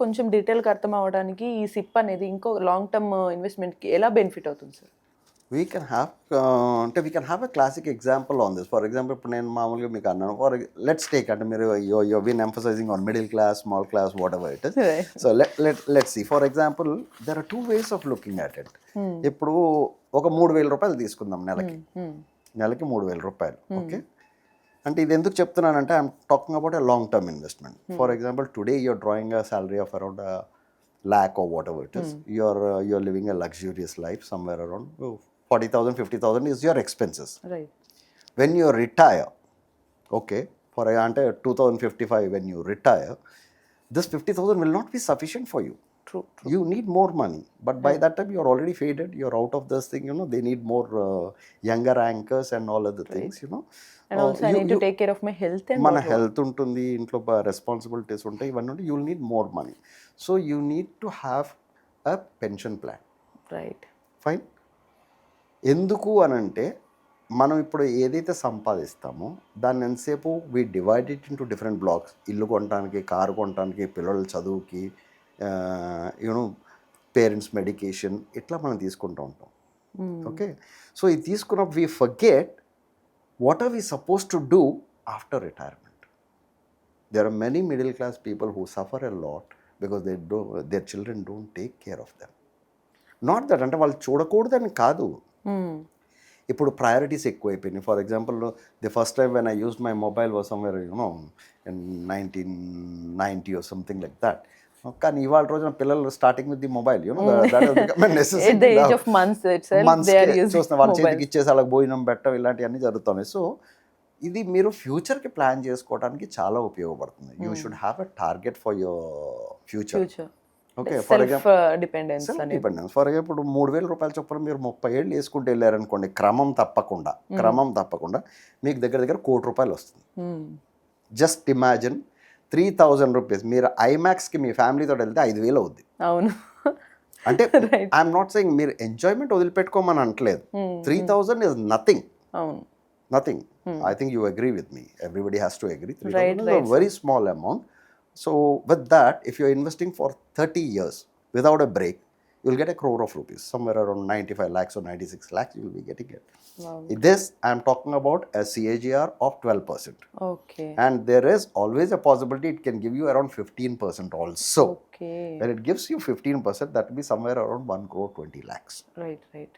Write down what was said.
కొంచెం డీటెయిల్‌గా అర్థం అవ్వడానికి ఈ సిప్ అనేది ఇంకో లాంగ్ టర్మ్ ఇన్వెస్ట్‌మెంట్‌కి ఎలా బెనిఫిట్ అవుతుంది సార్? వీ కెన్ హ్యావ్ అంటే we can have a classic example on this. For example ఇప్పుడు నేను మామూలుగా మీకు అన్నాను లెట్స్ టేక్ అంటే మీరు you been emphasising on middle class, small class, whatever it is. Right. So let's see for example there are two ways of looking at it. ఇప్పుడు ఒక 3,000 రూపాయలు తీసుకుందాం నెలకి. నెలకి 3,000 రూపాయలు. ఓకే, అంటే ఇది ఎందుకు చెప్తున్నానంటే I'm talking about a long term investment. For example today you're drawing a salary of around lakh or whatever it is. You're living a luxurious life somewhere around 40,000, 50,000 is your expenses. Right. When you retire, okay, for ante 2055 when you retire, this 50,000 will not be sufficient for you. True. You need more money, but by that time you're already faded, you're out of this thing, they need more younger anchors and all other things, And also I need to take care of my health and మన what. Health ఉంటుంది, ఇంట్లో responsibilities ఉంటాయి, ఇవన్నీ ఉంటాయి. You will need more money. So you need to have a pension plan. Right. Fine. ఎందుకు అనంటే మనం ఇప్పుడు ఏదైతే సంపాదిస్తామో దాన్ని ఎంతసేపు we divide it into different blocks. ఇల్లు కొనడానికి, కారు కొనడానికి, పిల్లల చదువుకి, పేరెంట్స్ మెడికేషన్, ఇట్లా మనం తీసుకుంటూ ఉంటాం. ఓకే, సో ఇది తీసుకున్నప్పుడు we forget what are we supposed to do after retirement. There are many middle class people who suffer a lot because their children don't take care of them. Not that అంటే వాళ్ళు చూడకూడదని కాదు, ఇప్పుడు priorities ఎక్కువైపోయినాయి. For example the first time when I used my mobile was somewhere in 1990 or something like that. కానీ ఇవాళ రోజున పిల్లలు starting with the mobile At the age of months itself they are using చూస్తున్న వాళ్ళ చేతికి mobile. ఇచ్చేసి వాళ్ళకి భోజనం పెట్టడం ఇలాంటివన్నీ జరుగుతున్నాయి. సో ఇది మీరు ఫ్యూచర్కి ప్లాన్ చేసుకోవడానికి చాలా ఉపయోగపడుతుంది. You should have a target for your future. Future. Okay, for Self example dependence self అనేది. డిపెండెన్స్. ఫర్ ఎగ్జాంపుల్ ఇప్పుడు 3,000 రూపాయల చొప్పున మీరు 30 ఏళ్ళు వేసుకుంటూ వెళ్ళారనుకోండి, క్రమం తప్పకుండా మీకు దగ్గర దగ్గర 1 కోటి రూపాయలు వస్తుంది. జస్ట్ ఇమాజిన్ 3,000 రూపీస్ మీరు ఐమాక్స్కి మీ ఫ్యామిలీతో వెళ్తే 5,000 అవుద్ది. అవును. అంటే Right. ఐఎమ్ నాట్ సెయింగ్ మీరు ఎంజాయ్మెంట్ వదిలిపెట్టుకోమని అనట్లేదు. 3,000 ఇస్ నథింగ్. అవును. Nothing. I think you agree with me. Everybody has to agree. 3,000 Right, is right, a very small amount. So with that, if you're investing for 30 years without a break, you'll get 1 crore of rupees. Somewhere around 95 lakhs or 96 lakhs, you'll be getting it. Wow. This, I'm talking about a CAGR of 12%. Okay. And there is always a possibility it can give you around 15% also. Okay. When it gives you 15%, that will be somewhere around 1 crore 20 lakhs. Right.